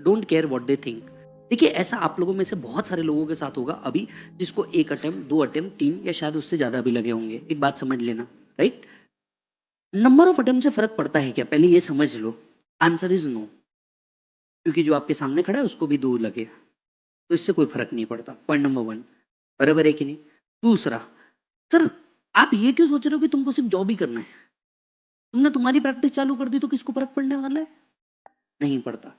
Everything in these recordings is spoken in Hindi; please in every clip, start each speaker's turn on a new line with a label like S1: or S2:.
S1: Don't care what they think. देखिए ऐसा आप लोगों में से बहुत सारे लोगों के साथ होगा अभी, जिसको 1 अटेम्प्ट, 2 अटेम्प्ट, 3 या शायद उससे ज़्यादा भी लगे होंगे। एक बात समझ लेना, राइट? नंबर ऑफ अटेम्प्ट से फ़र्क पड़ता है क्या? पहले ये समझ लो। आंसर इज़ नो, क्योंकि जो आपके सामने खड़ा है उसको भी 2 लगे, तो इससे कोई फ़र्क नहीं पड़ता। पॉइंट नंबर 1 बराबर है कि नहीं? दूसरा, सर आप ये क्यों सोच रहे हो कि तुमको सिर्फ़ जॉब ही करना है? तुमने तुम्हारी प्रैक्टिस चालू कर दी तो किसको फ़र्क पड़ने वाला है? नहीं पड़ता।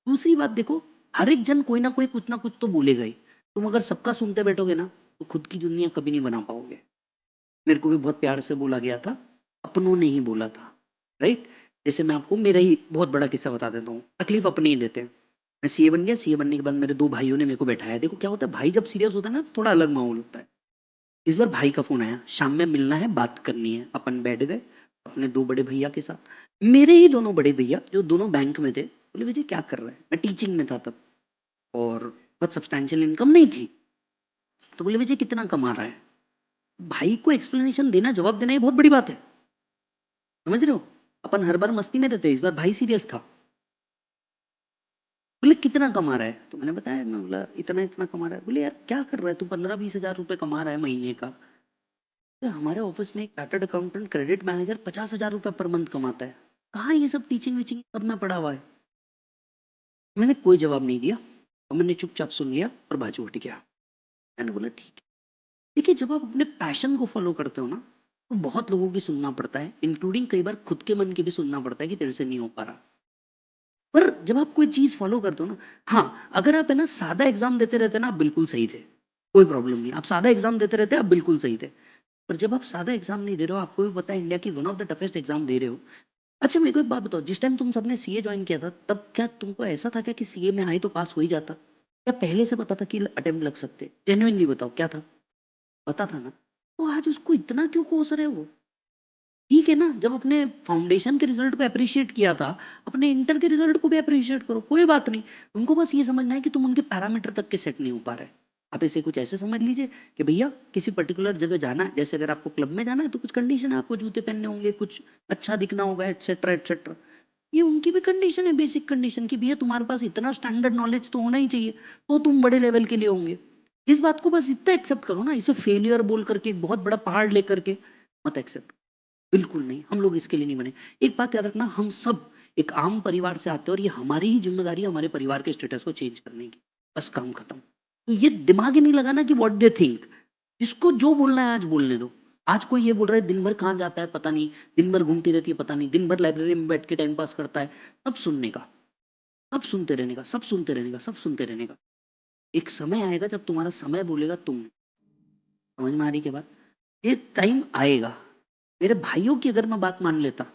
S1: दूसरी बात देखो, हर एक जन कोई ना कोई कुछ ना कुछ तो बोलेगा ही। तुम अगर सबका सुनते बैठोगे ना, तो खुद की दुनिया कभी नहीं बना पाओगे। मेरे को भी बहुत प्यार से बोला गया था, अपनों ने ही बोला था, राइट? जैसे मैं आपको मेरा ही बहुत बड़ा किस्सा बता देता हूँ, तकलीफ अपने ही देते हैं। मैं सीए बन गया, सीए बनने के बाद मेरे 2 भाइयों ने मेरे को बैठाया। देखो क्या होता है, भाई जब सीरियस होता है ना, थोड़ा अलग माहौल होता है। इस बार भाई का फ़ोन आया, शाम में मिलना है, बात करनी है। अपन बैठ गए अपने 2 बड़े भैया के साथ। मेरे ही दोनों बड़े भैया जो दोनों बैंक में थे, बोले विजय क्या कर रहा है? मैं टीचिंग में था तब और बहुत सब्सटैंशियल इनकम नहीं थी। तो बोले विजय कितना कमा रहा है? भाई को एक्सप्लेनेशन देना, जवाब देना ये बहुत बड़ी बात है। समझ रहे हो? अपन हर बार मस्ती में रहते हैं, इस बार भाई सीरियस था। बोले कितना कमा रहा है? तो मैंने बताया, मैं बोला इतना-इतना कमा रहा है। बोले यार क्या कर रहा है तू? 15-20 हज़ार रुपए कमा रहा है महीने का। तो हमारे ऑफिस में एक चार्टर्ड अकाउंटेंट, क्रेडिट मैनेजर 50,000 रुपए पर मंथ कमाता है। कहाँ ये सब टीचिंग वीचिंग सब में पड़ा हुआ है? मैंने कोई जवाब नहीं दिया और मैंने चुपचाप सुन लिया और बाजू उठ गया। मैंने बोला ठीक है। देखिए जब आप अपने पैशन को फॉलो करते हो ना, तो बहुत लोगों की सुनना पड़ता है, इंक्लूडिंग कई बार खुद के मन की भी सुनना पड़ता है कि तेरे से नहीं हो पा रहा। पर जब आप कोई चीज़ फ़ॉलो करते हो ना, हाँ, अगर आप है ना सादा एग्ज़ाम देते रहते ना, आप बिल्कुल सही थे, कोई प्रॉब्लम नहीं। आप सादा एग्ज़ाम देते रहते, आप बिल्कुल सही थे। पर जब आप सादा एग्ज़ाम नहीं दे रहे हो, आपको भी पता है इंडिया की one of the toughest exam दे रहे हो। अच्छा मेरे को एक बात बताओ, जिस टाइम तुम सबने सीए जॉइन किया था, तब क्या तुमको ऐसा था क्या कि सीए में आए तो पास हो ही जाता? या पहले से पता था कि अटेम्प्ट लग सकते? जेन्युइनली बताओ क्या था? पता था ना? तो आज उसको इतना क्यों कोस रहे हो? ठीक है ना, जब अपने फाउंडेशन के रिजल्ट को एप्रिशिएट किया था, अपने इंटर के रिजल्ट को भी एप्रिशिएट करो, कोई बात नहीं। तुमको बस ये समझना है कि तुम उनके पैरामीटर तक के सेट नहीं हो पा रहे। आप इसे कुछ ऐसे समझ लीजिए कि भैया किसी पर्टिकुलर जगह जाना है, जैसे अगर आपको क्लब में जाना है तो कुछ कंडीशन है, आपको जूते पहनने होंगे, कुछ अच्छा दिखना होगा, एटसेट्रा एटसेट्रा। ये उनकी भी कंडीशन है, बेसिक कंडीशन की भैया तुम्हारे पास इतना स्टैंडर्ड नॉलेज तो होना ही चाहिए, तो तुम बड़े लेवल के लिए होंगे। इस बात को बस इतना एक्सेप्ट करो ना, इसे फेलियर बोल करके एक बहुत बड़ा पहाड़ लेकर के मत एक्सेप्ट। बिल्कुल नहीं, हम लोग इसके लिए नहीं बने। एक बात याद रखना, हम सब एक आम परिवार से आते हैं और ये हमारी ही ज़िम्मेदारी है हमारे परिवार के स्टेटस को चेंज करने की। बस काम खत्म। तो ये दिमाग ही नहीं लगाना कि व्हाट दे थिंक। जिसको जो बोलना है आज बोलने दो। आज कोई ये बोल रहा है दिन भर कहाँ जाता है पता नहीं, दिन भर घूमती रहती है पता नहीं, दिन भर लाइब्रेरी में बैठ के टाइम पास करता है। सब सुनने का, सब सुनते रहने का, सब सुनते रहने का, सब सुनते रहने का। एक समय आएगा जब तुम्हारा समय बोलेगा तुम। समझ में आ रही क्या बात? ये टाइम आएगा। मेरे भाइयों की अगर मैं बात मान लेता,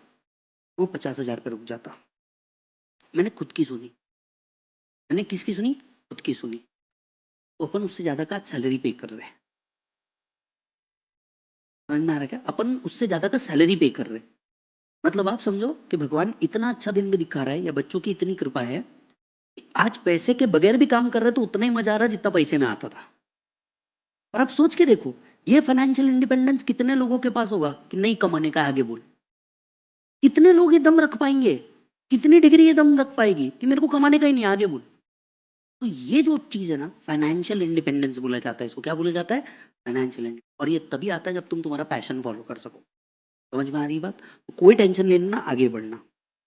S1: वो 50,000 पे रुक जाता। मैंने खुद की सुनी। मैंने किसकी सुनी? खुद की सुनी। तो अपन उससे ज़्यादा का सैलरी पे कर रहे हैं। समझ में आ रहा है क्या? अपन उससे ज़्यादा का सैलरी पे कर रहे हैं। मतलब आप समझो कि भगवान इतना अच्छा दिन भी दिखा रहा है या बच्चों की इतनी कृपा है, कि आज पैसे के बगैर भी काम कर रहे हैं तो उतना ही मज़ा आ रहा है जितना पैसे में आता था। और आप सोच के देखो, ये फाइनेंशियल इंडिपेंडेंस कितने लोगों के पास होगा कि नहीं कमाने का आगे बोल? कितने लोग ये दम रख पाएँगे? कितनी डिग्री ये दम रख पाएगी कि मेरे को कमाने का ही नहीं है, आगे बोल? तो ये जो चीज़ है ना, फाइनेंशियल इंडिपेंडेंस बोला जाता है इसको। क्या बोला जाता है? फाइनेंशियल इंड और ये तभी आता है जब तुम तुम्हारा पैशन फॉलो कर सको। समझ में आ रही है बात? तो कोई टेंशन नहीं लेना, आगे बढ़ना।